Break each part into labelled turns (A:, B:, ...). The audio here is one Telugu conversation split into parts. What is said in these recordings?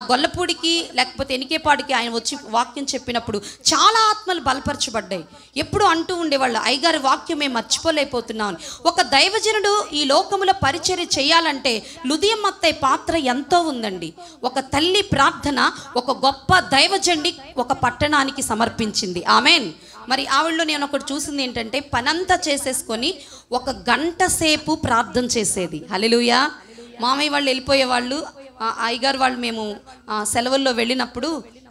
A: గొల్లపూడికి లేకపోతే ఎనికేపాడికి ఆయన వచ్చి వాక్యం చెప్పినప్పుడు చాలా ఆత్మలు బలపరచబడ్డాయి. ఎప్పుడు అంటూ ఉండేవాళ్ళు, అయ్యగారి వాక్యం మేము మర్చిపోలేకపోతున్నాం. ఒక దైవజనుడు ఈ లోకములో పరిచర్య చేయాలంటే లుదియమ్మ అత్తయ్య పాత్ర ఎంతో ఉందండి. ఒక తల్లి ప్రార్థన ఒక గొప్ప దైవజనుడి ఒక పట్టణానికి సమర్పించింది. ఆమెన్. మరి ఆవిడలో నేను ఒకటి చూసింది ఏంటంటే, పనంతా చేసేసుకొని 1 గంట సేపు ప్రార్థన చేసేది. హల్లెలూయా. మామయ్య వాళ్ళు వెళ్ళిపోయేవాళ్ళు, అయ్యగారు వాళ్ళు మేము సెలవుల్లో వెళ్ళినప్పుడు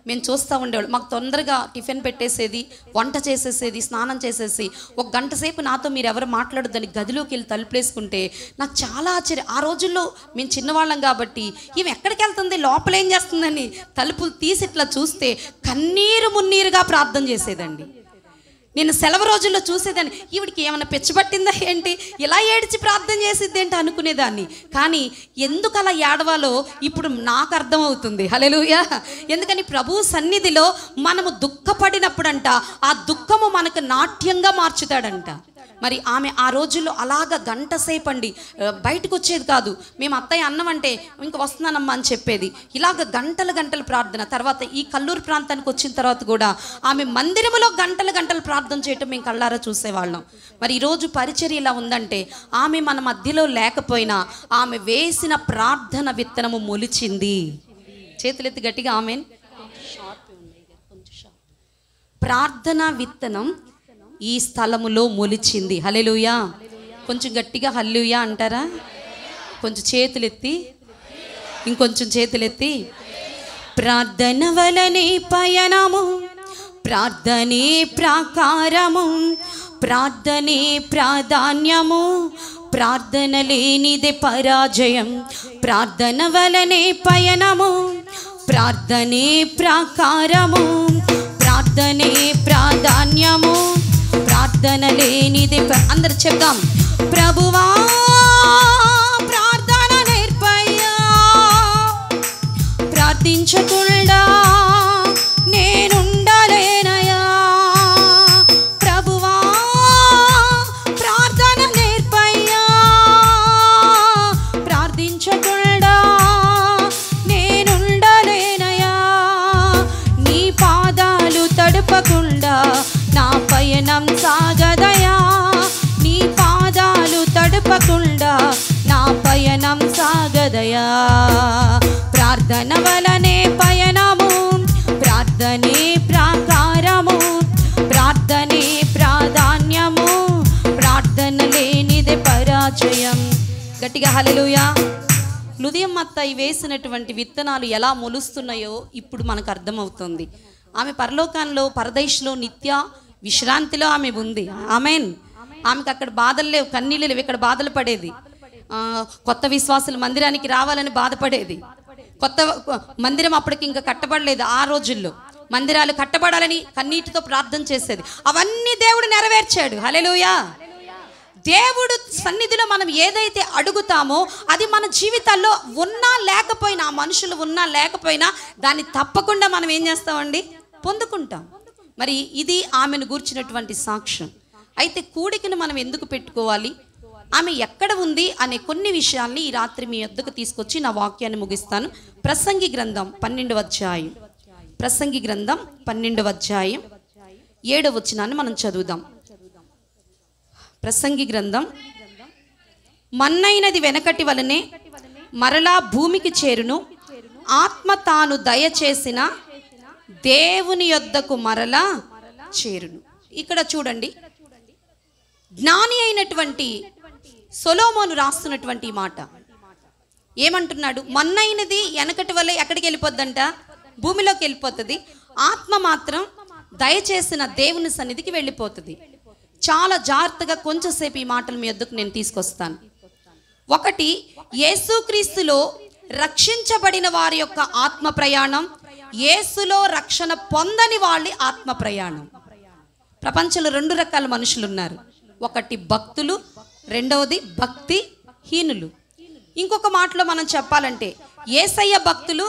A: మేము చూస్తూ ఉండేవాళ్ళు. మాకు తొందరగా టిఫిన్ పెట్టేసేది, వంట చేసేసేది, స్నానం చేసేసి 1 గంట సేపు నాతో మీరు ఎవరు మాట్లాడొద్దని గదిలోకి వెళ్ళి తలుపులేసుకుంటే నాకు చాలా ఆశ్చర్యం. ఆ రోజుల్లో మేము చిన్నవాళ్ళం కాబట్టి ఈమె ఎక్కడికి వెళ్తుంది, లోపల ఏం చేస్తుందని తలుపులు తీసి ఇట్లా చూస్తే కన్నీరు మున్నీరుగా ప్రార్థన చేసేదండి. నేను సెలవు రోజుల్లో చూసేదాన్ని, ఈవిడికి ఏమైనా పెచ్చబట్టిందా ఏంటి, ఇలా ఏడిచి ప్రార్థన చేసిద్ది ఏంటి అనుకునేదాన్ని. కానీ ఎందుకు అలా ఏడవాలో ఇప్పుడు నాకు అర్థమవుతుంది. హల్లెలూయా. ఎందుకని ప్రభు సన్నిధిలో మనము దుఃఖపడినప్పుడంట ఆ దుఃఖము మనకు నాట్యంగా మార్చుతాడంట. మరి ఆమె ఆ రోజుల్లో అలాగ గంట సేపు అండి బయటకు వచ్చేది కాదు. మేము అత్తయ్య అన్నమంటే ఇంక వస్తున్నానమ్మా అని చెప్పేది. ఇలాగ గంటలు ప్రార్థన. తర్వాత ఈ కల్లూరు ప్రాంతానికి వచ్చిన తర్వాత కూడా ఆమె మందిరములో గంటలు ప్రార్థన చేయటం మేము కళ్ళారా చూసేవాళ్ళం. మరి ఈరోజు పరిచర్య ఇలా ఉందంటే ఆమె మన మధ్యలో లేకపోయినా ఆమె వేసిన ప్రార్థన విత్తనము మొలిచింది. చేతులెత్తి గట్టిగా ఆమెన్. ప్రార్థన విత్తనం ఈ స్థలములో మొలిచింది. హల్లెలూయా. కొంచెం గట్టిగా హల్లెలూయా అంటారా? కొంచెం చేతులెత్తి, ఇంకొంచెం చేతులెత్తి. ప్రార్థన వలనే పయనము, ప్రార్థనే ప్రాకారము, ప్రార్థనే ప్రాధాన్యము, ప్రార్థన లేనిదే పరాజయం. ప్రార్థన వలనే పయనము, ప్రార్థనే ప్రాకారము, ప్రార్థనే ప్రాధాన్యము, ప్రార్థన లేనిది. అందరు చెప్దాం. ప్రభువా ప్రార్థన నేర్పయ్యా, ప్రార్థించకుండా నేనుండలేనయా. ప్రభువా ప్రార్థన నేర్పయ్యా, ప్రార్థించకుండా నేనుండలేనయా. నీ పాదాలు తడపకుండా నా పయనం సాగదయా. నీ పాదాలు తడపకుండా నా పయనం సాగదయా. ప్రార్థన వలనే పయనము, ప్రార్థనే ప్రాకారము, ప్రార్థనే ప్రాధాన్యము, ప్రార్థన లేనిదే పరాజయం. గట్టిగా హల్లెలూయా. లుదియమ్మ అత్తయ్య వేసినటువంటి విత్తనాలు ఎలా మొలుస్తున్నాయో ఇప్పుడు మనకు అర్థమవుతుంది. ఆమె పరలోకంలో పరదేశంలో నిత్య విశ్రాంతిలో ఆమె ఉంది. ఆమెన్. ఆమెకు అక్కడ బాధలు లేవు, కన్నీళ్ళు లేవు. ఇక్కడ బాధలు పడేది. కొత్త విశ్వాసులు మందిరానికి రావాలని బాధపడేది. కొత్త మందిరం అప్పటికి ఇంకా కట్టబడలేదు. ఆ రోజుల్లో మందిరాలు కట్టబడాలని కన్నీటితో ప్రార్థన చేసేది. అవన్నీ దేవుడు నెరవేర్చాడు. హల్లెలూయా. దేవుడు సన్నిధిలో మనం ఏదైతే అడుగుతామో అది మన జీవితాల్లో ఉన్నా లేకపోయినా, మనుషులు ఉన్నా లేకపోయినా దాన్ని తప్పకుండా మనం ఏం చేస్తామండి, పొందుకుంటాం. మరి ఇది ఆమెను గూర్చినటువంటి సాక్ష్యం. అయితే కూడికను మనం ఎందుకు పెట్టుకోవాలి, ఆమె ఎక్కడ ఉంది అనే కొన్ని విషయాల్ని ఈ రాత్రి మీ వద్దకు తీసుకొచ్చి నా వాక్యాన్ని ముగిస్తాను. ప్రసంగి గ్రంథం 12వ అధ్యాయం, ప్రసంగి గ్రంథం 12వ అధ్యాయం 7వ వచనాన్ని మనం చదువుదాం. ప్రసంగి గ్రంథం. మన్నైనది వెనకటి వలనే మరలా భూమికి చేరును, ఆత్మ తాను దయచేసిన దేవుని యొద్దకు మరలా చేరును. ఇక్కడ చూడండి, జ్ఞాని అయినటువంటి సొలొమోను రాస్తున్నటువంటి మాట ఏమంటున్నాడు, మన్నైనది వెనకటి వలె ఎక్కడికి వెళ్ళిపోద్దంట, భూమిలోకి వెళ్ళిపోతుంది. ఆత్మ మాత్రం దయచేసిన దేవుని సన్నిధికి వెళ్ళిపోతుంది. చాలా జాగ్రత్తగా కొంచెంసేపు ఈ మాటలు మీ వద్దకు నేను తీసుకొస్తాను. ఒకటి, యేసుక్రీస్తులో రక్షించబడిన వారి యొక్క ఆత్మ ప్రయాణం, యేసులో రక్షణ పొందని వాళ్ళ ఆత్మ ప్రయాణం. ప్రపంచంలో 2 రకాల మనుషులు ఉన్నారు. ఒకటి భక్తులు, రెండవది భక్తి హీనులు. ఇంకొక మాటలో మనం చెప్పాలంటే యేసయ్య భక్తులు,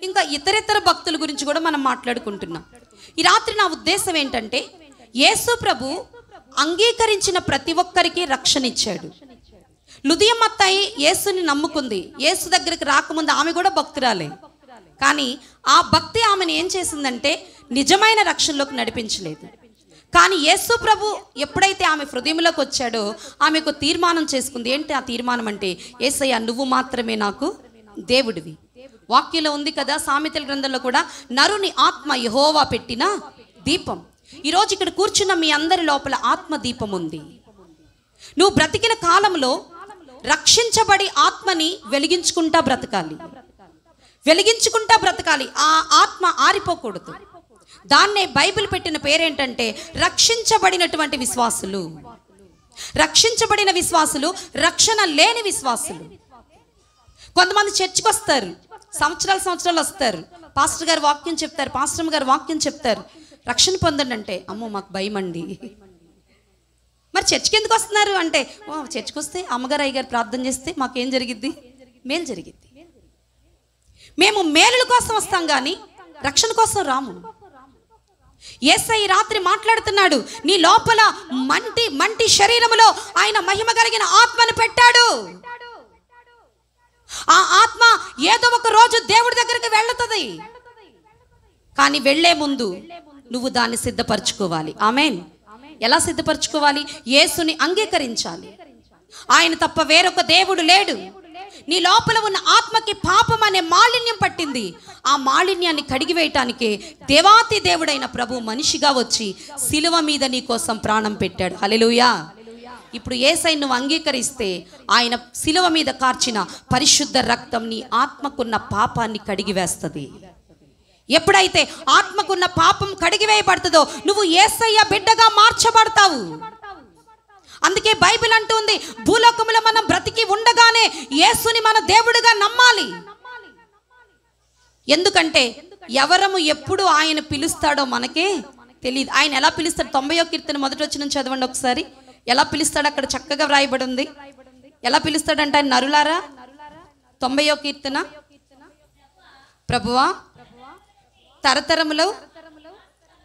A: ఇంకా ఇతరితర భక్తుల గురించి కూడా మనం మాట్లాడుకుంటున్నాం. ఈ రాత్రి నా ఉద్దేశం ఏంటంటే, యేసు ప్రభు అంగీకరించిన ప్రతి ఒక్కరికి రక్షణ ఇచ్చాడు. లుదియమ్మ అత్తయ్య యేసుని నమ్ముకుంది. యేసు దగ్గరికి రాకముందు ఆమె కూడా భక్తురాలే. కానీ ఆ భక్తి ఆమెను ఏం చేసిందంటే నిజమైన రక్షణలోకి నడిపించలేదు. కానీ యేసు ప్రభు ఎప్పుడైతే ఆమె హృదయంలోకి వచ్చాడో ఆమెకు తీర్మానం చేసుకుంది. ఏంటి ఆ తీర్మానం అంటే, యేసయ్య నువ్వు మాత్రమే నాకు దేవుడివి. వాక్యంలో ఉంది కదా, సామెతల గ్రంథంలో కూడా, నరుని ఆత్మ యెహోవా పెట్టిన దీపం. ఈరోజు ఇక్కడ కూర్చున్న మీ అందరి లోపల ఆత్మ దీపం ఉంది. నువ్వు బ్రతికిన కాలంలో రక్షించబడి ఆత్మని వెలిగించుకుంటా బ్రతకాలి, వెలిగించుకుంటా బ్రతకాలి. ఆ ఆత్మ ఆరిపోకూడదు. దాన్నే బైబిల్ పెట్టిన పేరేంటంటే రక్షించబడినటువంటి విశ్వాసులు. రక్షించబడిన విశ్వాసులు, రక్షణ లేని విశ్వాసులు. కొంతమంది చర్చికి వస్తారు, సంవత్సరాలు వస్తారు, పాస్టర్ గారు వాక్యం చెప్తారు, పాస్టర్ గారు వాక్యం చెప్తారు, రక్షణ పొందండి అంటే, అమ్మో మాకు భయం అండి. మరి చర్చికి ఎందుకు వస్తున్నారు అంటే, చర్చికి వస్తే అమ్మగారు అయ్యగారు ప్రార్థన చేస్తే మాకేం జరిగిద్ది? మేలు జరిగిద్ది. మేము మేలుల కోసం వస్తాం కానీ రక్షణ కోసం రాము. యేసయ్య రాత్రి మాట్లాడుతున్నాడు, నీ లోపల మంటి శరీరములో ఆయన మహిమ కలిగిన ఆత్మను పెట్టాడు. ఆ ఆత్మ ఏదో ఒక రోజు దేవుడి దగ్గరికి వెళ్తుంది. కానీ వెళ్లే ముందు నువ్వు దాన్ని సిద్ధపరచుకోవాలి. ఆమేన్. ఎలా సిద్ధపరచుకోవాలి? యేసుని అంగీకరించాలి. ఆయన తప్ప వేరొక దేవుడు లేడు. నీ లోపల ఉన్న ఆత్మకి పాపం అనే మాలిన్యం పట్టింది. ఆ మాలిన్యాన్ని కడిగివేయటానికే దేవాతి దేవుడైన ప్రభు మనిషిగా వచ్చి సిలువ మీద నీ కోసం ప్రాణం పెట్టాడు. హల్లెలూయా. ఇప్పుడు యేసయ్యను నువ్వు అంగీకరిస్తే ఆయన సిలువ మీద కార్చిన పరిశుద్ధ రక్తం నీ ఆత్మకున్న పాపాన్ని కడిగివేస్తుంది. ఎప్పుడైతే ఆత్మకున్న పాపం కడిగివేయబడుతుందో నువ్వు యేసయ్య బిడ్డగా మార్చబడతావు. అందుకే బైబిల్ అంటుంది, భూలోకములో మనం బ్రతికి ఉండగానే యేసుని మన దేవుడిగా నమ్మాలి. ఎందుకంటే ఎవరము ఎప్పుడు ఆయన పిలుస్తాడో మనకే తెలియదు. ఆయన ఎలా పిలుస్తాడు? 90వ కీర్తన మొదటి వచనం చదవండి ఒకసారి. ఎలా పిలుస్తాడు? అక్కడ చక్కగా వ్రాయబడి ఉంది. ఎలా పిలుస్తాడంటే, ఆయన నరులారా, 90వ కీర్తన, ప్రభువా తరతరములో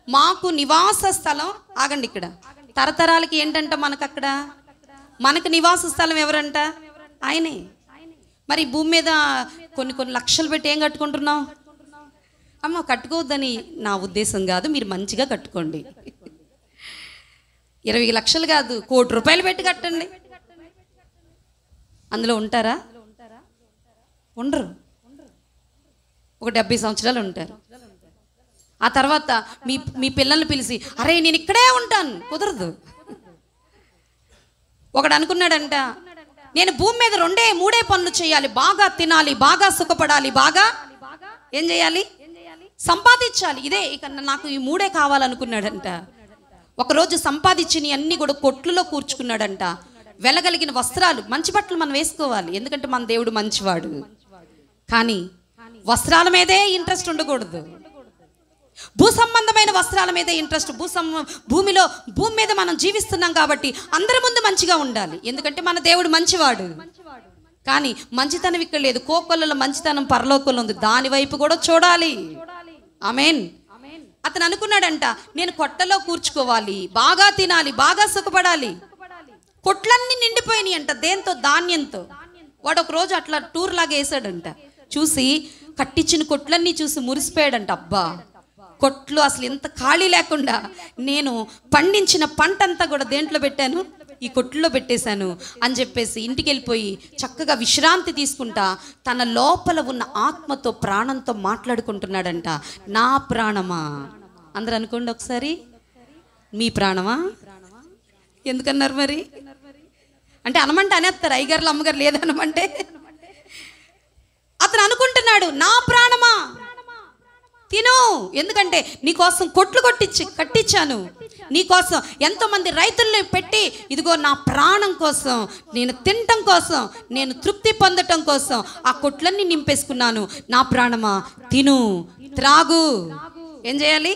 A: మాకు నివాస స్థలం. ఆగండి, ఇక్కడ తరతరాలకి ఏంటంట మనకు, అక్కడ మనకు నివాస స్థలం ఎవరంట? ఆయనే. మరి భూమి మీద కొన్ని లక్షలు పెట్టి ఏం కట్టుకుంటున్నావు? అమ్మ కట్టుకోవద్దని నా ఉద్దేశం కాదు, మీరు మంచిగా కట్టుకోండి. 20 లక్షలు కాదు, 1 కోటి రూపాయలు పెట్టి కట్టండి. అందులో ఉంటారా? ఉండరు. ఒక 70 సంవత్సరాలు ఉంటారు. ఆ తర్వాత మీ పిల్లల్ని పిలిచి, అరే నేను ఇక్కడే ఉంటాను, కుదరదు. ఒకడు అనుకున్నాడంట, నేను భూమి మీద 2-3 పనులు చేయాలి, బాగా తినాలి, బాగా సుఖపడాలి, బాగా ఏం చేయాలి? సంపాదించాలి. ఇదే ఇక నాకు ఈ 3 కావాలనుకున్నాడంట. ఒకరోజు సంపాదించి అన్ని కూడా కొట్లులో కూర్చుకున్నాడంట. వెళ్ళగలిగిన వస్త్రాలు, మంచి బట్టలు మనం వేసుకోవాలి, ఎందుకంటే మన దేవుడు మంచివాడు. కానీ వస్త్రాల మీదే ఇంట్రెస్ట్ ఉండకూడదు. భూ సంబంధమైన వస్త్రాల మీద ఇంట్రెస్ట్. భూమి మీద మనం జీవిస్తున్నాం కాబట్టి అందరి ముందు మంచిగా ఉండాలి, ఎందుకంటే మన దేవుడు మంచివాడు. కానీ మంచితనం ఇక్కడ లేదు. కోకొల్లలో మంచితనం పరలోకంలో ఉంది, దాని వైపు కూడా చూడాలి. ఆమేన్. అతను అనుకున్నాడంట, నేను కొట్టలో కూర్చుకోవాలి, బాగా తినాలి, బాగా సుఖపడాలి. కొట్లన్నీ నిండిపోయినాయి అంట. దేంతో? ధాన్యంతో. వాడు ఒక రోజు అట్లా టూర్ లాగా వేసాడంట. చూసి కట్టించిన కొట్లన్నీ చూసి మురిసిపోయాడంట. అబ్బా, కొట్లు అసలు ఎంత ఖాళీ లేకుండా నేను పండించిన పంట అంతా కూడా దేంట్లో పెట్టాను? ఈ కొట్లో పెట్టేశాను అని చెప్పేసి ఇంటికి వెళ్ళిపోయి చక్కగా విశ్రాంతి తీసుకుంటా తన లోపల ఉన్న ఆత్మతో, ప్రాణంతో మాట్లాడుకుంటున్నాడంట. నా ప్రాణమా, అందరూ అనుకోండి ఒకసారి, మీ ప్రాణమా ఎందుకన్నారు మరి? అంటే అనమంటే అనేస్తారు, అయ్యగారులు అమ్మగారు లేదనమంటే. అతను అనుకుంటున్నాడు, నా ప్రాణమా తిను, ఎందుకంటే నీకోసం కొట్లు కట్టించాను, నీకోసం ఎంతోమంది రైతుల్ని పెట్టి, ఇదిగో నా ప్రాణం కోసం, నేను తినటం కోసం, నేను తృప్తి పొందటం కోసం ఆ కొట్లన్నీ నింపేసుకున్నాను. నా ప్రాణమా తిను, త్రాగు. ఏం చేయాలి?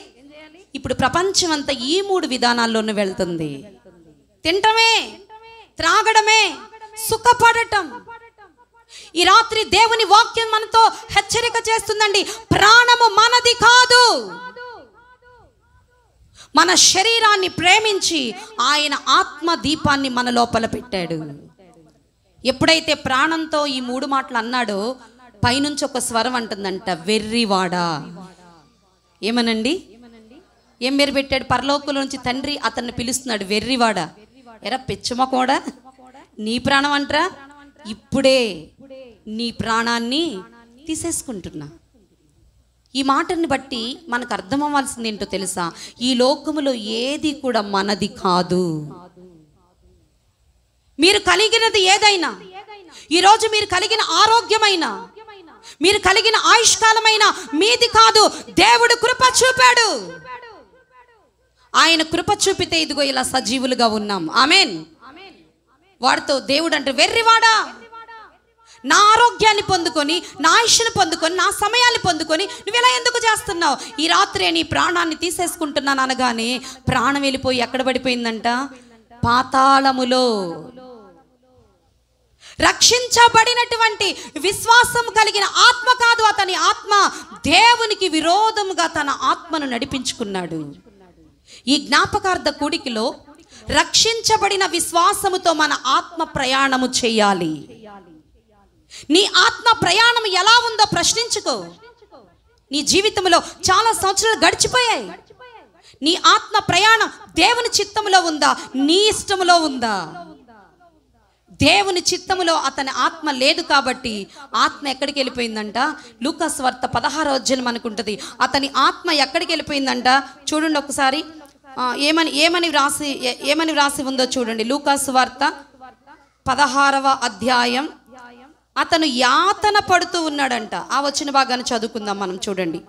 A: ఇప్పుడు ప్రపంచం అంతా ఈ 3 విధానాల్లోనూ వెళ్తుంది. తినటమే, త్రాగడమే, సుఖపడటం. ఈ రాత్రి దేవుని వాక్యం మనతో హెచ్చరిక చేస్తుందండి. ప్రాణము మనది కాదు. మన శరీరాన్ని ప్రేమించి ఆయన ఆత్మ దీపాన్ని మన లోపల పెట్టాడు. ఎప్పుడైతే ప్రాణంతో ఈ 3 మాటలు అన్నాడో పైనుంచి ఒక స్వరం అంటుందంట, వెర్రివాడా. ఏమనండి? ఏం పేరు పెట్టాడు? పరలోకంలో నుంచి తండ్రి అతన్ని పిలుస్తున్నాడు, వెర్రివాడా. ఎరా పిచ్చమ కూడా, నీ ప్రాణం అంటరా, ఇప్పుడే నీ ప్రాణాన్ని తీసేసుకుంటున్నా. ఈ మాటని బట్టి మనకు అర్థం అవ్వాల్సింది ఏంటో తెలుసా? ఈ లోకములో ఏది కూడా మనది కాదు. మీరు కలిగినది ఏదైనా, ఈరోజు మీరు కలిగిన ఆరోగ్యమైన, మీరు కలిగిన ఆయుష్కాలమైన మీది కాదు. దేవుడు కృప చూపాడు. ఆయన కృప చూపితే ఇదిగో ఇలా సజీవులుగా ఉన్నాం. ఆమెన్. వాడితో దేవుడు అంటే, వెర్రివాడా, నా ఆరోగ్యాన్ని పొందుకొని, నా ఆయుష్ను పొందుకొని, నా సమయాన్ని పొందుకొని నువ్వు ఇలా ఎందుకు చేస్తున్నావు? ఈ రాత్రే నీ ప్రాణాన్ని తీసేసుకుంటున్నాను అనగానే ప్రాణం వెళ్ళిపోయి ఎక్కడ పడిపోయిందంట? పాతాళములో. రక్షించబడినటువంటి విశ్వాసం కలిగిన ఆత్మ కాదు అతని ఆత్మ, దేవునికి విరోధముగా తన ఆత్మను నడిపించుకున్నాడు. ఈ జ్ఞాపకార్థ కూడికలో రక్షించబడిన విశ్వాసముతో మన ఆత్మ ప్రయాణము చేయాలి. నీ ఆత్మ ప్రయాణం ఎలా ఉందో ప్రశ్నించుకో. నీ జీవితంలో చాలా సంవత్సరాలు గడిచిపోయాయి. నీ ఆత్మ ప్రయాణం దేవుని చిత్తములో ఉందా, నీ ఇష్టములో ఉందా? దేవుని చిత్తములో అతని ఆత్మ లేదు కాబట్టి ఆత్మ ఎక్కడికి వెళ్ళిపోయిందంట? లూకాసు వార్త 16వ అధ్యాయం అనుకుంటుంది. అతని ఆత్మ ఎక్కడికి వెళ్ళిపోయిందంట? చూడండి ఒకసారి, ఏమని వ్రాసి ఉందో చూడండి. లూకాసు వార్త 16వ అధ్యాయం. అతను యాతన పడుతూ ఉన్నాడంట. ఆ వచ్చిన భాగాన్ని చదువుకుందాం మనం. చూడండి,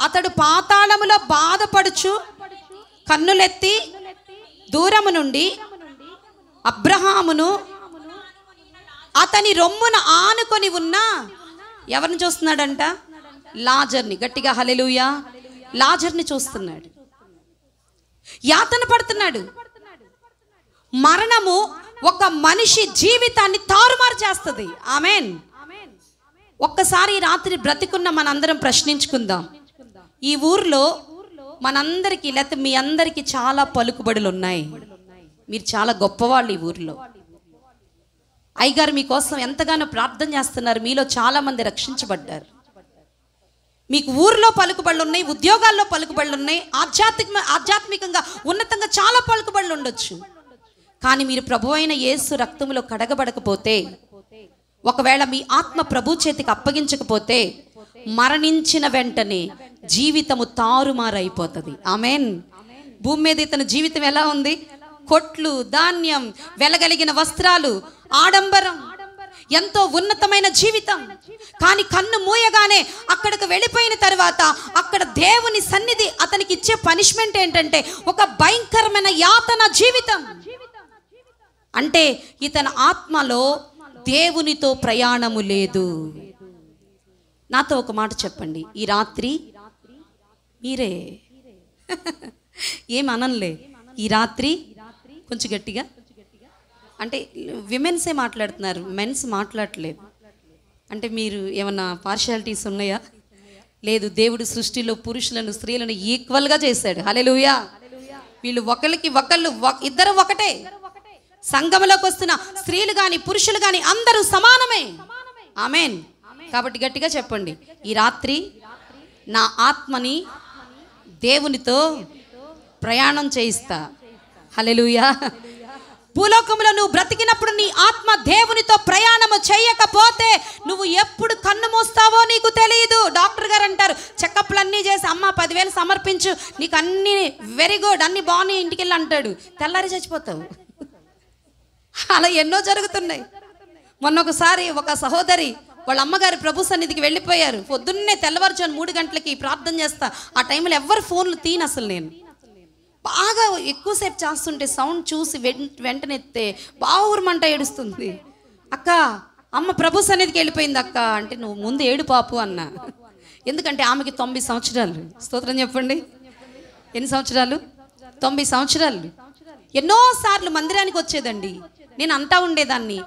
A: అతడు పాతాళములో బాధపడుచు కన్నులెత్తి దూరము నుండి అబ్రహామును అతని రొమ్మున ఆనుకొని ఉన్న ఎవరిని చూస్తున్నాడంట? లాజర్ని. గట్టిగా హల్లెలూయా. లాజర్ని చూస్తున్నాడు. యాతన పడుతున్నాడు. మరణము ఒక మనిషి జీవితాన్ని తారుమారు చేస్తుంది. ఆమెన్. ఒక్కసారి రాత్రి బ్రతికున్న మనందరం ప్రశ్నించుకుందాం. ఈ ఊర్లో మనందరికీ, లేకపోతే మీ అందరికీ చాలా పలుకుబడులు ఉన్నాయి. మీరు చాలా గొప్పవాళ్ళు ఈ ఊర్లో. అయ్యగారు మీకోసం ఎంతగానో ప్రార్థన చేస్తున్నారు. మీలో చాలా మంది రక్షించబడ్డారు. మీకు ఊర్లో పలుకుబడులు ఉన్నాయి, ఉద్యోగాల్లో పలుకుబడులు ఉన్నాయి, ఆధ్యాత్మికంగా ఉన్నతంగా చాలా పలుకుబడులు ఉండొచ్చు. కానీ మీరు ప్రభువైన యేసు రక్తములో కడగబడకపోతే, ఒకవేళ మీ ఆత్మ ప్రభు చేతికి అప్పగించకపోతే, మరణించిన వెంటనే జీవితము తారుమారైపోతుంది. ఆమెన్. భూమి మీద ఇతని జీవితం ఎలా ఉంది? కొట్లు, ధాన్యం, వెలగలిగిన వస్త్రాలు, ఆడంబరం, ఎంతో ఉన్నతమైన జీవితం. కానీ కన్ను మూయగానే అక్కడికి వెళ్ళిపోయిన తర్వాత అక్కడ దేవుని సన్నిధి అతనికి ఇచ్చే పనిష్మెంట్ ఏంటంటే ఒక భయంకరమైన యాతన జీవితం. అంటే ఇతని ఆత్మలో దేవునితో ప్రయాణము లేదు. నాతో ఒక మాట చెప్పండి. ఈ రాత్రి మీరే ఏమనలే, ఈ రాత్రి కొంచెం గట్టిగా, అంటే విమెన్సే మాట్లాడుతున్నారు, మెన్స్ మాట్లాడట్లేదు. అంటే మీరు ఏమన్నా పార్షియాలిటీస్ ఉన్నాయా? లేదు. దేవుడు సృష్టిలో పురుషులను స్త్రీలను ఈక్వల్గా చేశాడు. హల్లెలూయా. వీళ్ళు ఒకరికి ఒకళ్ళు, ఇద్దరు ఒకటే. సంఘంలోకి వస్తున్న స్త్రీలు కానీ పురుషులు కానీ అందరూ సమానమే. ఆమెన్. కాబట్టి గట్టిగా చెప్పండి, ఈ రాత్రి నా ఆత్మని దేవునితో ప్రయాణం చేయిస్తా. హల్లెలూయా. భూలోకంలో నువ్వు బ్రతికినప్పుడు నీ ఆత్మ దేవునితో ప్రయాణము చేయకపోతే నువ్వు ఎప్పుడు కన్ను మూస్తావో నీకు తెలియదు. డాక్టర్ గారు అంటారు, చెకప్లు అన్నీ చేసి అమ్మ 10,000 సమర్పించు, నీకు అన్ని వెరీ గుడ్, అన్ని బాగున్నాయి, ఇంటికి వెళ్ళి అంటాడు. తెల్లారి చచ్చిపోతావు. అలా ఎన్నో జరుగుతున్నాయి. మొన్న ఒకసారి ఒక సహోదరి వాళ్ళ అమ్మగారి ప్రభు సన్నిధికి వెళ్ళిపోయారు. పొద్దున్నే తెల్లవారుజాము 3 గంటలకి ప్రార్థన చేస్తా. ఆ టైంలో ఎవరు ఫోన్లు తీను. అసలు నేను బాగా ఎక్కువసేపు చేస్తుంటే సౌండ్ చూసి వెంటనే బాగా ఊరమంట ఏడుస్తుంది. అక్క, అమ్మ ప్రభు సన్నిధికి వెళ్ళిపోయింది అక్క అంటే, నువ్వు ముందు ఏడు పాపు అన్న. ఎందుకంటే ఆమెకి 90 సంవత్సరాలు. స్తోత్రం చెప్పండి. ఎన్ని సంవత్సరాలు? 90 సంవత్సరాలు. ఎన్నోసార్లు మందిరానికి వచ్చేదండి. నేను అంటా ఉండేదాన్ని,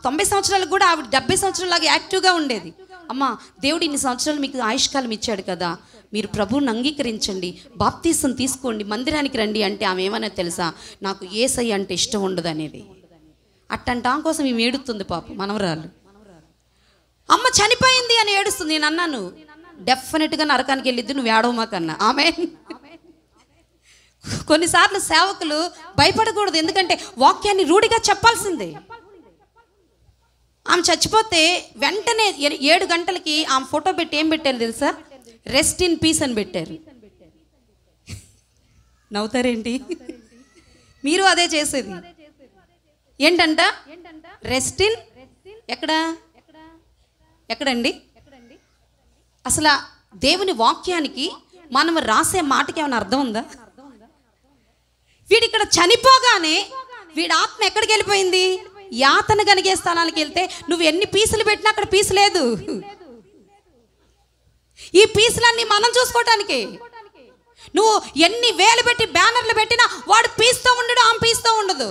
A: 90 సంవత్సరాలకు కూడా ఆవిడ 70 సంవత్సరాలలాగా యాక్టివ్గా ఉండేది. అమ్మ, దేవుడు ఇన్ని సంవత్సరాలు మీకు ఆయుష్కాలం ఇచ్చాడు కదా, మీరు ప్రభువుని అంగీకరించండి, బాప్తీసం తీసుకోండి, మందిరానికి రండి అంటే ఆమె ఏమన్నా తెలుసా? నాకు యేసయ్య అంటే ఇష్టం ఉండదు అనేది. అట్టంటాం కోసం ఈమె ఏడుస్తుంది పాపం మనవరాలు. అమ్మ చనిపోయింది అని ఏడుస్తుంది. నేను అన్నాను, డెఫినెట్గా నరకానికి వెళ్ళిద్ది, నువ్వు ఏడవమాకన్నా. ఆమెన్. కొన్నిసార్లు సేవకులు భయపడకూడదు, ఎందుకంటే వాక్యాన్ని రూఢిగా చెప్పాల్సిందే. ఆమె చచ్చిపోతే వెంటనే 7 గంటలకి ఆమె ఫోటో పెట్టి ఏం పెట్టారు తెలుసా? రెస్ట్ ఇన్ పీస్ అని పెట్టారు. నవ్వుతారేంటి? మీరు అదే చేసేది ఏంటంట? రెస్ట్ ఇన్ ఎక్కడండి? అసలు దేవుని వాక్యానికి మనం రాసే మాటకి ఏమైనా అర్థం ఉందా? వీడిక్కడ చనిపోగానే వీడి ఆత్మ ఎక్కడికి వెళ్ళిపోయింది? యాతన కలిగే స్థలానికి వెళ్తే నువ్వు ఎన్ని పీసులు పెట్టినా అక్కడ పీసు లేదు. ఈ పీసులన్నీ మనం చూసుకోవటానికి. నువ్వు ఎన్ని వేలు పెట్టి బ్యానర్లు పెట్టినా వాడు పీస్తో ఉండడు, ఆమె పీస్తో ఉండదు.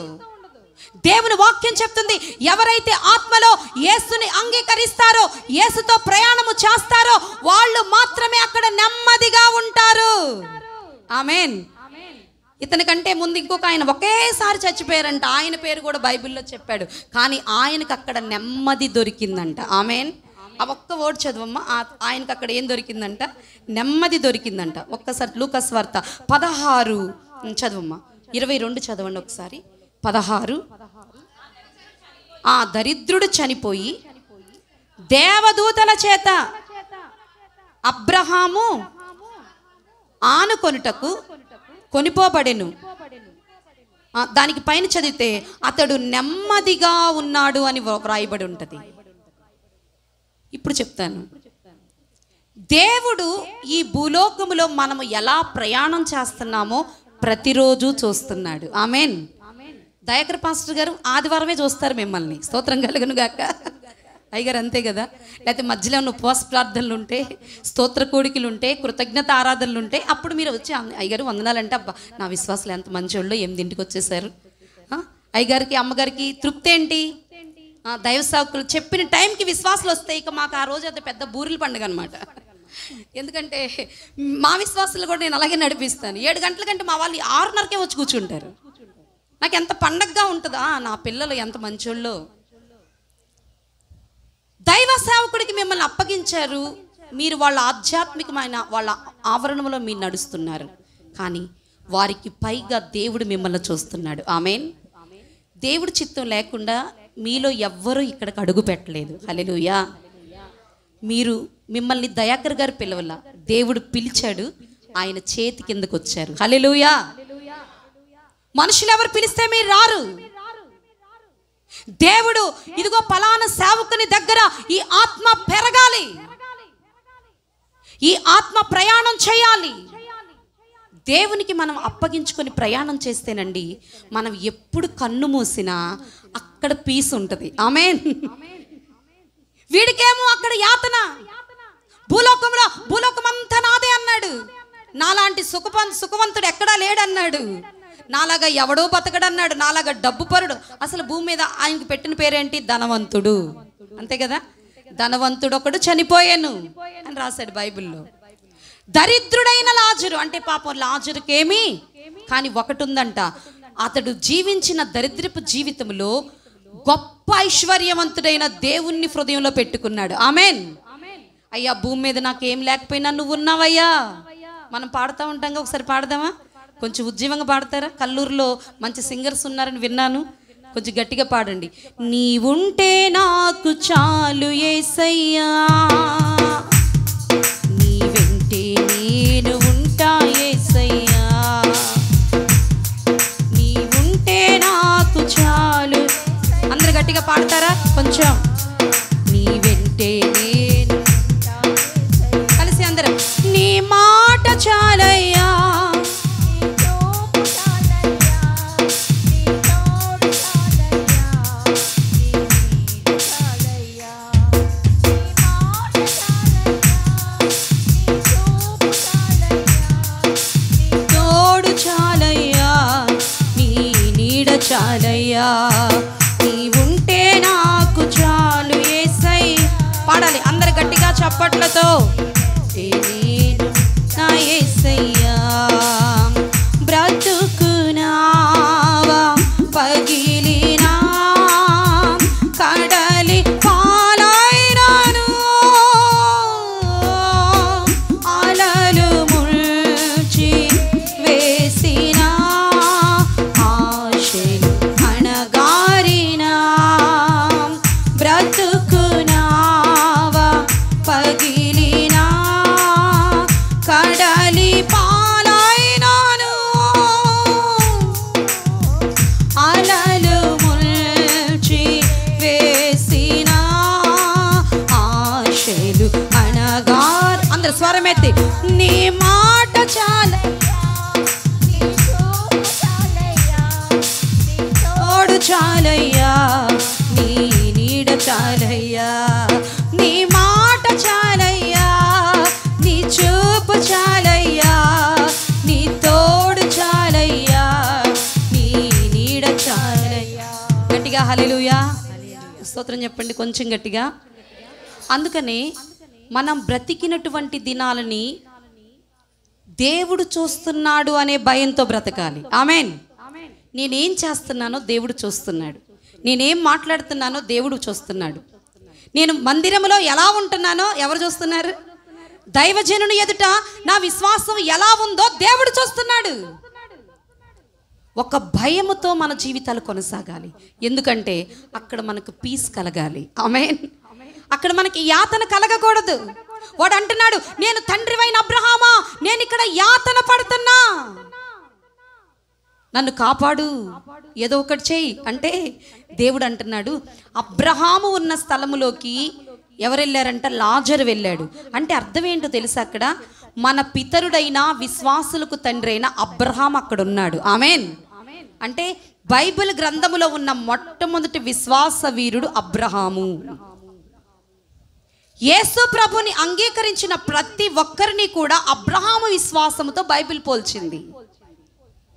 A: దేవుని వాక్యం చెప్తుంది, ఎవరైతే ఆత్మలో యేసుని అంగీకరిస్తారో, యేసుతో ప్రయాణము చేస్తారో వాళ్ళు మాత్రమే అక్కడ నెమ్మదిగా ఉంటారు. ఆమేన్. ఇతని కంటే ముందు ఇంకొక ఆయన ఒకేసారి చచ్చిపోయారంట. ఆయన పేరు కూడా బైబిల్లో చెప్పాడు, కానీ ఆయనకు అక్కడ నెమ్మది దొరికిందంట. ఆమేన్. ఆ ఒక్క వర్డ్ చదవమ్మా. ఆయనకు అక్కడ ఏం దొరికిందంట? నెమ్మది దొరికిందంట. ఒక్కసారి లూకాసు వార్త 16 చదవమ్మా. 22 చదవండి ఒకసారి. 16. ఆ దరిద్రుడు చనిపోయి దేవదూతల చేత అబ్రహాము ఆనుకొనుటకు కొనిపోబడెను. దానికి పైన చదివితే అతడు నెమ్మదిగా ఉన్నాడు అని వ్రాయబడి ఉంటుంది. ఇప్పుడు చెప్తాను, దేవుడు ఈ భూలోకములో మనము ఎలా ప్రయాణం చేస్తున్నామో ప్రతిరోజు చూస్తున్నాడు. ఆమేన్. దయాకర్ పాస్టర్ గారు ఆదివారమే చూస్తారు మిమ్మల్ని. స్తోత్రం కలుగును గాక. అయ్యగారు అంతే కదా. లేకపోతే మధ్యలో ఉన్న ఉపవాస ప్రార్థనలు ఉంటే, స్తోత్ర కోడికలు ఉంటే, కృతజ్ఞత ఆరాధనలు ఉంటే అప్పుడు మీరు వచ్చి అయ్యగారు వందనాలంటే, అబ్బా నా విశ్వాసాలు ఎంత మంచోళ్ళు, 8ంటికి వచ్చేసారు. అయ్యగారికి అమ్మగారికి తృప్తి ఏంటి? దైవ సేవకులు చెప్పిన టైంకి విశ్వాసాలు వస్తాయి. ఇక మాకు ఆ రోజు అది పెద్ద బూరెల పండుగ అనమాట. ఎందుకంటే మా విశ్వాసాలు కూడా నేను అలాగే నడిపిస్తాను. 7 గంటల కంటే మా వాళ్ళు 6:30కే వచ్చి కూర్చుంటారు. నాకు ఎంత పండగగా ఉంటుందా, నా పిల్లలు ఎంత మంచోళ్ళు. దైవ సేవకుడికి మిమ్మల్ని అప్పగించారు, మీరు వాళ్ళ ఆధ్యాత్మికమైన వాళ్ళ ఆవరణంలో మీరు నడుస్తున్నారు, కానీ వారికి పైగా దేవుడు మిమ్మల్ని చూస్తున్నాడు. ఆమేన్. దేవుడి చిత్తం లేకుండా మీలో ఎవ్వరూ ఇక్కడికి అడుగు పెట్టలేదు. హల్లెలూయా. మిమ్మల్ని దయాకర్ గారు పిలవల, దేవుడు పిలిచాడు, ఆయన చేతి కిందకు వచ్చారు. హల్లెలూయా. మనుషులు ఎవరు పిలిస్తే మీరు రారు. దేవుడు ఇదిగో పలానా సేవకుని దగ్గర ఈ ఆత్మ పెరగాలి, ఈ ఆత్మ ప్రయాణం చేయాలి. దేవునికి మనం అప్పగించుకొని ప్రయాణం చేస్తేనండి, మనం ఎప్పుడు కన్ను మూసినా అక్కడ పీస్ ఉంటుంది. ఆమేన్. వీడికేమో అక్కడ యాతన. భూలోకం అంతా నాదే అన్నాడు. నాలాంటి సుఖవంతుడు ఎక్కడా లేడన్నాడు. నాలాగా ఎవడో బతకడన్నాడు. నాలాగా డబ్బు పరుడు. అసలు భూమి మీద ఆయనకి పెట్టిన పేరేంటి? ధనవంతుడు. అంతే కదా. ధనవంతుడు ఒకడు చనిపోయాను అని రాశాడు బైబిల్లో. దరిద్రుడైన లాజరు అంటే పాపం లాజరుకేమి, కానీ ఒకటి ఉందంట, అతడు జీవించిన దరిద్రపు జీవితంలో గొప్ప ఐశ్వర్యవంతుడైన దేవుణ్ణి హృదయంలో పెట్టుకున్నాడు. ఆమేన్. అయ్యా భూమి మీద నాకేం లేకపోయినా నువ్వు ఉన్నావయ్యా. మనం పాడుతూ ఉంటాం, ఒకసారి పాడదామా? కొంచెం ఉజ్జీవంగా పాడతారా? కల్లూరులో మంచి సింగర్స్ ఉన్నారని విన్నాను, కొంచెం గట్టిగా పాడండి. నీవుంటే నాకు చాలు యేసయ్యా, నీ వెంటే నేను ఉంటా యేసయ్యా, నీవుంటే నాకు చాలు. అందరు గట్టిగా పాడతారా కొంచెం? నీ వెంటే నేను కలిసి అందరం. నీ మాట చాలయ్యా, చాలయ్యా, నీవుంటే నాకు చాలు యేసయ్యా. పాడాలి అందరు గట్టిగా చప్పట్లతో. నేను నా యేసయ్యా బ్రతుకునావా పగిలినా పగిలినా కడలి పాలైనాను అలలు ముంచి వేసిన ఆశలు అనగా అందరు స్వరమెత్తి నీ మాట చాలయ్యా తోడు చాలయ్యా నీ నీడ చాలయ్యా నీ మాట చాలయ్యా నీ చూపు చాలయ్యా నీ తోడు చాలయ్యా నీ నీడ చాలయ్యా. గట్టిగా హల్లెలూయా స్తోత్రం చెప్పండి కొంచెం గట్టిగా. అందుకనే మనం బ్రతికినటువంటి దినాలని దేవుడు చూస్తున్నాడు అనే భయంతో బ్రతకాలి. ఆమెన్. నేనేం చేస్తున్నానో దేవుడు చూస్తున్నాడు, నేనేం మాట్లాడుతున్నానో దేవుడు చూస్తున్నాడు, నేను మందిరంలో ఎలా ఉంటున్నానో ఎవరు చూస్తున్నారు? దైవజనుని ఎదుట నా విశ్వాసం ఎలా ఉందో దేవుడు చూస్తున్నాడు. ఒక భయముతో మన జీవితాలు కొనసాగాలి. ఎందుకంటే అక్కడ మనకు పీస్ కలగాలి. ఆమేన్. అక్కడ మనకి యాతన కలగకూడదు. వాడు అంటున్నాడు, నేను తండ్రివైన అబ్రహామా, నేను ఇక్కడ యాతన పడుతున్నా, నన్ను కాపాడు, ఏదో ఒకటి చేయి అంటే దేవుడు అంటున్నాడు. అబ్రహాము ఉన్న స్థలములోకి ఎవరు వెళ్ళారంట? లాజరు వెళ్ళాడు. అంటే అర్థం ఏంటో తెలుసా? అక్కడ మన పితరుడైన విశ్వాసులకు తండ్రి అయిన అబ్రహాం అక్కడ ఉన్నాడు. ఆమేన్. అంటే బైబిల్ గ్రంథములో ఉన్న మొట్టమొదటి విశ్వాస వీరుడు అబ్రహాము. యేసు ప్రభుని అంగీకరించిన ప్రతి ఒక్కరిని కూడా అబ్రహాము విశ్వాసముతో బైబిల్ పోల్చింది.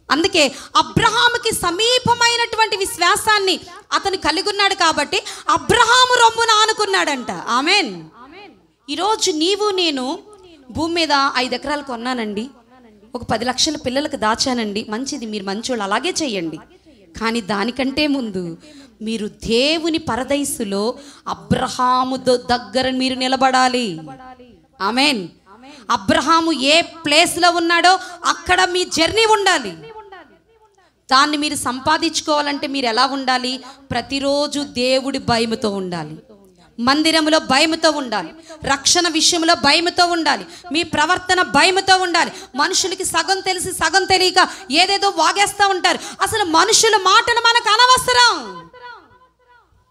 A: అందుకే అబ్రహాముకి సమీపమైనటువంటి విశ్వాసాన్ని అతను కలిగి ఉన్నాడు కాబట్టి అబ్రహాము రొమ్మున ఆనుకున్నాడంట. ఆమేన్. ఈరోజు నీవు నేను భూమి మీద 5 ఎకరాలు కొన్నానండి, ఒక 10 లక్షల పిల్లలకు దాచానండి, మంచిది, మీరు మంచోళ్ళు, అలాగే చెయ్యండి. కానీ దానికంటే ముందు మీరు దేవుని పరదైసులో అబ్రహాము దగ్గర మీరు నిలబడాలి. ఆమేన్. అబ్రహాము ఏ ప్లేస్లో ఉన్నాడో అక్కడ మీ జర్నీ ఉండాలి. దాన్ని మీరు సంపాదించుకోవాలంటే మీరు ఎలా ఉండాలి? ప్రతిరోజు దేవుడి భయముతో ఉండాలి, మందిరంలో భయముతో ఉండాలి, రక్షణ విషయంలో భయముతో ఉండాలి, మీ ప్రవర్తన భయముతో ఉండాలి. మనుషులకి సగం తెలిసి సగం తెలియక ఏదేదో వాగేస్తూ ఉంటారు. అసలు మనుషుల మాటలు మనకు అనవసరం.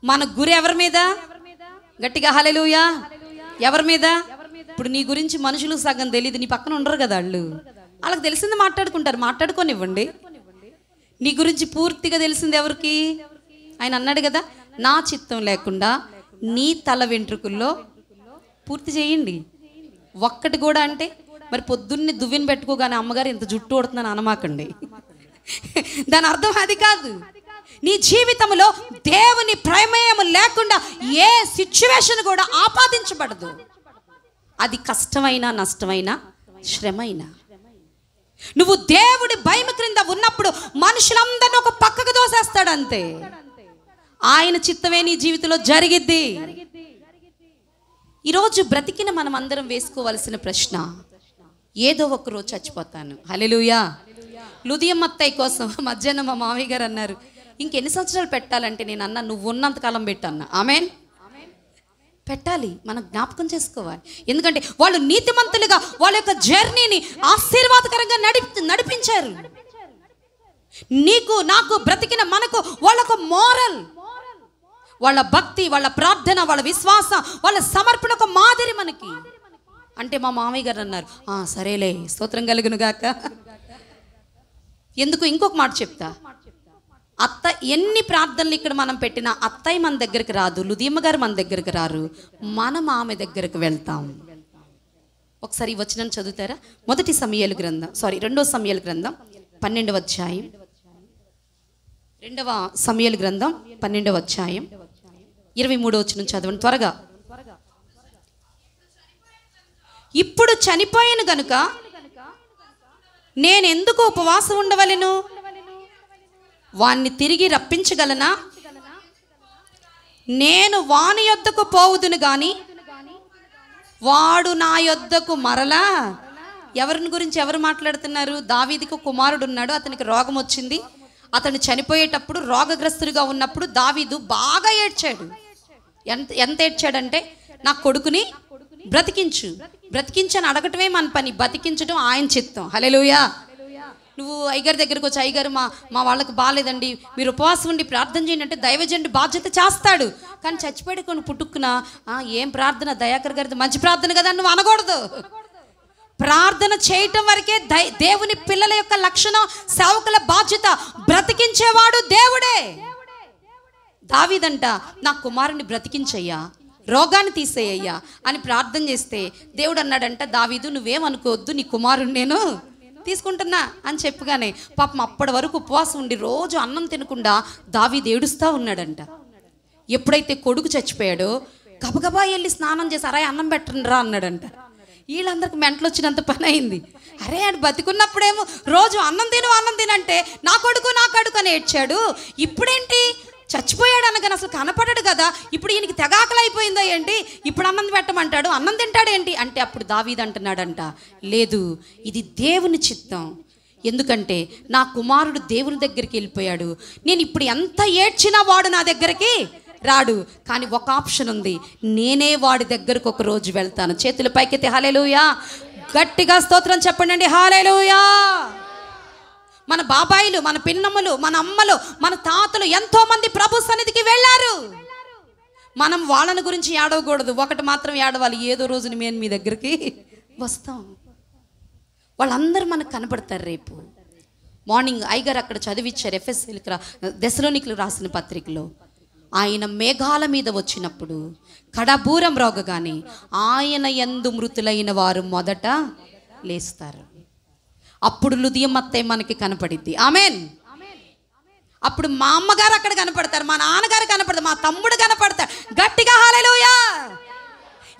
A: మన గురి ఎవరి మీద? గట్టిగా హల్లెలూయా. ఎవరి మీద? ఇప్పుడు నీ గురించి మనుషులకు సగం తెలియదు, నీ పక్కన ఉండరు కదా వాళ్ళు, వాళ్ళకి తెలిసింది మాట్లాడుకుంటారు, మాట్లాడుకోనివ్వండి. నీ గురించి పూర్తిగా తెలిసింది ఎవరికి? ఆయన అన్నాడు కదా, నా చిత్తం లేకుండా నీ తల వెంట్రుకల్లో పూర్తి చేయండి. ఒక్కటి కూడా అంటే మరి పొద్దున్నే దువ్విని పెట్టుకోగానే అమ్మగారు ఇంత జుట్టు ఓడుతున్నాను అనమాకండి. దాని అర్థం అది కాదు. నీ జీవితంలో దేవుని ప్రమేయం లేకుండా ఏ సిచ్యువేషన్ కూడా ఆపాదించబడదు. అది కష్టమైనా, నష్టమైనా, శ్రమైనా. నువ్వు దేవుడి భయం క్రింద ఉన్నప్పుడు మనుషులందరినీ ఒక పక్కకు దోసేస్తాడు, అంతే. ఆయన చిత్తమే నీ జీవితంలో జరిగిద్ది. ఈరోజు బ్రతికిన మనం అందరం వేసుకోవాల్సిన ప్రశ్న, ఏదో ఒక రోజు చచ్చిపోతాను. హల్లెలూయా. లుదియమ్మత్తయ్య కోసం మధ్యాహ్నం మా మామయ్య గారు అన్నారు, ఇంకెన్ని సంవత్సరాలు పెట్టాలంటే నేను అన్నా, నువ్వు ఉన్నంతకాలం పెట్టన్నా. ఆమేన్. పెట్టాలి, మనం జ్ఞాపకం చేసుకోవాలి. ఎందుకంటే వాళ్ళు నీతిమంతులుగా వాళ్ళ యొక్క జర్నీని ఆశీర్వాదకరంగా నడిపించారు. నీకు నాకు బ్రతికిన మనకు వాళ్ళకు మోరల్, వాళ్ళ భక్తి, వాళ్ళ ప్రార్థన, వాళ్ళ విశ్వాసం, వాళ్ళ సమర్పణ ఒక మాదిరి మనకి. అంటే మా మామయ్య గారు అన్నారు, సరేలే, స్తోత్రం కలుగును గాక. ఎందుకు? ఇంకొక మాట చెప్తా. అత్త ఎన్ని ప్రార్థనలు ఇక్కడ మనం పెట్టినా అత్తయ్య మన దగ్గరికి రాదు, లుదియమ్మ గారు మన దగ్గరికి రారు, మనం ఆమె దగ్గరికి వెళ్తాం. ఒకసారి ఈ వచనం చదువుతారా? 2 సమూయేలు గ్రంథం 12వ అధ్యాయం. 2వ సమూయేలు గ్రంథం 12వ అధ్యాయం 23వ వచనం చదవండి త్వరగా. ఇప్పుడు చనిపోయాను గనుక నేనెందుకు ఉపవాసం ఉండవలెను? వాణ్ణి తిరిగి రప్పించగలనా? నేను వాని యొద్దకు పోవుదును గాని వాడు నా యొద్దకు మరలా. ఎవరిని గురించి ఎవరు మాట్లాడుతున్నారు? దావీదుకు కుమారుడు ఉన్నాడు, అతనికి రోగం వచ్చింది. అతను చనిపోయేటప్పుడు రోగగ్రస్తుడిగా ఉన్నప్పుడు దావీదు బాగా ఏడ్చాడు. ఎంత ఏడ్చాడంటే, నా కొడుకుని బ్రతికించు. బ్రతికించని అడగటమే మన పని, బతికించడం ఆయన చిత్తం. హల్లెలూయా. నువ్వు అయ్యగారి దగ్గరకు వచ్చి, అయ్యగారు మా వాళ్ళకి బాగాలేదండి, మీరు ఉపవాసం ఉండి ప్రార్థన చేయండి అంటే దైవజనుడి బాధ్యత చేస్తాడు. కానీ చచ్చిపోయాడు కొన్ని పుట్టుక్కున ఏం ప్రార్థన, దయాకర్ గారిది మంచి ప్రార్థన కదా నువ్వు అనకూడదు. ప్రార్థన చేయటం వరకే దేవుని పిల్లల యొక్క లక్షణం, సేవకుల బాధ్యత. బ్రతికించేవాడు దేవుడే. దావీదంట, నా కుమారుని బ్రతికించయ్యా, రోగాన్ని తీసేయ్యా అని ప్రార్థన చేస్తే దేవుడు అన్నాడంట, దావీదు నువ్వేమనుకోవద్దు, నీ కుమారుని నేను తీసుకుంటున్నా అని చెప్పగానే పాపం అప్పటి వరకు ఉపవాసం ఉండి రోజు అన్నం తినకుండా దావీదు ఏడుస్తూ ఉన్నాడంట. ఎప్పుడైతే కొడుకు చచ్చిపోయాడో గబగబా వెళ్ళి స్నానం చేసి అరే అన్నం పెట్టండి రా అన్నాడంట. వీళ్ళందరికి మెంటలు వచ్చినంత పని అయింది. అరే ఆయన బతికున్నప్పుడేమో రోజు అన్నం తినంటే నా కొడుకు అని ఏడ్చాడు, ఇప్పుడేంటి చచ్చిపోయాడు అనగానే అసలు కనపడడు కదా, ఇప్పుడు ఈయనకి తెగాకలు అయిపోయిందా ఏంటి, ఇప్పుడు అన్నం పెట్టమంటాడు, అన్నం తింటాడు ఏంటి అంటే అప్పుడు దావీదు అంటున్నాడంట, లేదు ఇది దేవుని చిత్తం. ఎందుకంటే నా కుమారుడు దేవుని దగ్గరికి వెళ్ళిపోయాడు, నేను ఇప్పుడు ఎంత ఏడ్చినా వాడు నా దగ్గరికి రాడు, కానీ ఒక ఆప్షన్ ఉంది, నేనే వాడి దగ్గరకు ఒక రోజు వెళ్తాను. చేతుల పైకెత్తి హల్లెలూయా, గట్టిగా స్తోత్రం చెప్పండి. హల్లెలూయా. మన బాబాయిలు, మన పిన్నమ్మలు, మన అమ్మలు, మన తాతలు ఎంతో మంది ప్రభు సన్నిధికి వెళ్ళారు. మనం వాళ్ళని గురించి ఏడవకూడదు, ఒకటి మాత్రం ఏడవాలి, ఏదో రోజుని మేము మీ దగ్గరికి వస్తాం. వాళ్ళందరూ మనకు కనపడతారు. రేపు మార్నింగ్ అయ్యగారు అక్కడ చదివిచ్చారు, దెసలోనికీయులకు రాసిన పత్రికలో, ఆయన మేఘాల మీద వచ్చినప్పుడు కడబూరం రోగగానే ఆయన యందు మృతులైన వారు మొదట లేస్తారు. అప్పుడు లుదియమ్మత్తయ్య మనకి కనపడిద్ది. ఆమెన్. అప్పుడు మా అమ్మగారు అక్కడ కనపడతారు, మా నాన్నగారు కనపడతారు, మా తమ్ముడు కనపడతారు. గట్టిగా హల్లెలూయా.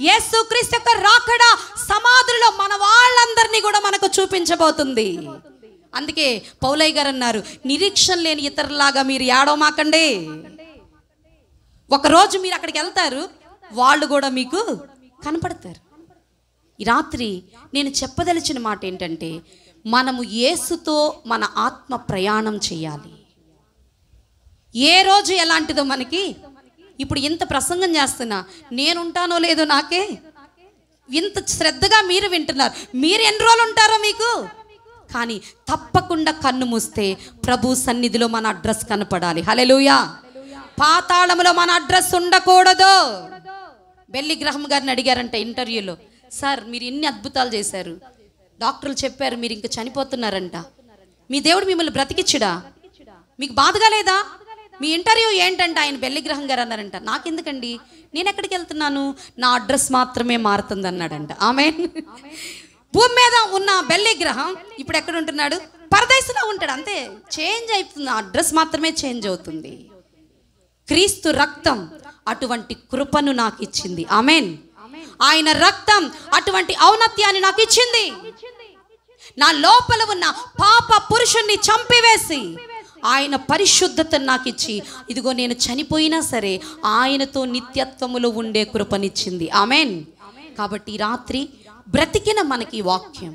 A: యేసుక్రీస్తు యొక్క రాకడ సమాధులలో మన వాళ్ళందరినీ కూడా మనకు చూపించబోతుంది. అందుకే పౌలయ్య గారు అన్నారు, నిరీక్షణ లేని ఇతరులాగా మీరు ఏడవమాకండి. ఒకరోజు మీరు అక్కడికి వెళ్తారు, వాళ్ళు కూడా మీకు కనపడతారు. ఈ రాత్రి నేను చెప్పదలిచిన మాట ఏంటంటే, మనము యేసుతో మన ఆత్మ ప్రయాణం చేయాలి. ఏ రోజు ఎలాంటిదో మనకి, ఇప్పుడు ఇంత ప్రసంగం చేస్తున్నా, నేనుంటానో లేదో నాకే, ఇంత శ్రద్ధగా మీరు వింటున్నారు, మీరు ఎన్ని రోజులు ఉంటారో మీకు, కానీ తప్పకుండా కన్ను మూస్తే ప్రభు సన్నిధిలో మన అడ్రస్ కనపడాలి. హల్లెలూయా. పాతాళములో మన అడ్రస్ ఉండకూడదు. బెల్లి గ్రహం గారిని అడిగారంట ఇంటర్వ్యూలో, సార్ మీరు ఇన్ని అద్భుతాలు చేశారు, డాక్టర్లు చెప్పారు మీరు ఇంకా చనిపోతున్నారంట, మీ దేవుడు మిమ్మల్ని బ్రతికిచ్చుడా, మీకు బాధగా లేదా, మీ ఇంటర్వ్యూ ఏంటంటే ఆయన బెల్లి గ్రహం గారు అన్నారంట, నాకెందుకండి, నేను ఎక్కడికి వెళ్తున్నాను, నా అడ్రస్ మాత్రమే మారుతుంది అన్నాడంట. ఆమేన్. భూమి మీద ఉన్న బెల్లి గ్రహం ఇప్పుడు ఎక్కడ ఉంటున్నాడు, పరదేశంలో ఉంటాడు, అంతే, చేంజ్ అవుతుంది, అడ్రస్ మాత్రమే చేంజ్ అవుతుంది. క్రీస్తు రక్తం అటువంటి కృపను నాకు ఇచ్చింది. ఆమేన్. ఆయన రక్తం అటువంటి ఔన్నత్యాన్ని నాకు ఇచ్చింది. నా లోపల ఉన్న పాప పురుషుణ్ణి చంపివేసి ఆయన పరిశుద్ధతను నాకు ఇచ్చి, ఇదిగో నేను చనిపోయినా సరే ఆయనతో నిత్యత్వములో ఉండే కృపనిచ్చింది. ఆమేన్. కాబట్టి ఈ రాత్రి బ్రతికిన మనకి వాక్యం,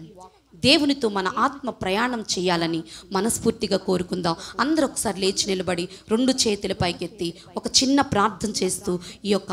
A: దేవునితో మన ఆత్మ ప్రయాణం చేయాలని మనస్ఫూర్తిగా కోరుకుందాం. అందరూ ఒకసారి లేచి నిలబడి 2 చేతుల పైకెత్తి ఒక చిన్న ప్రార్థన చేస్తూ ఈ యొక్క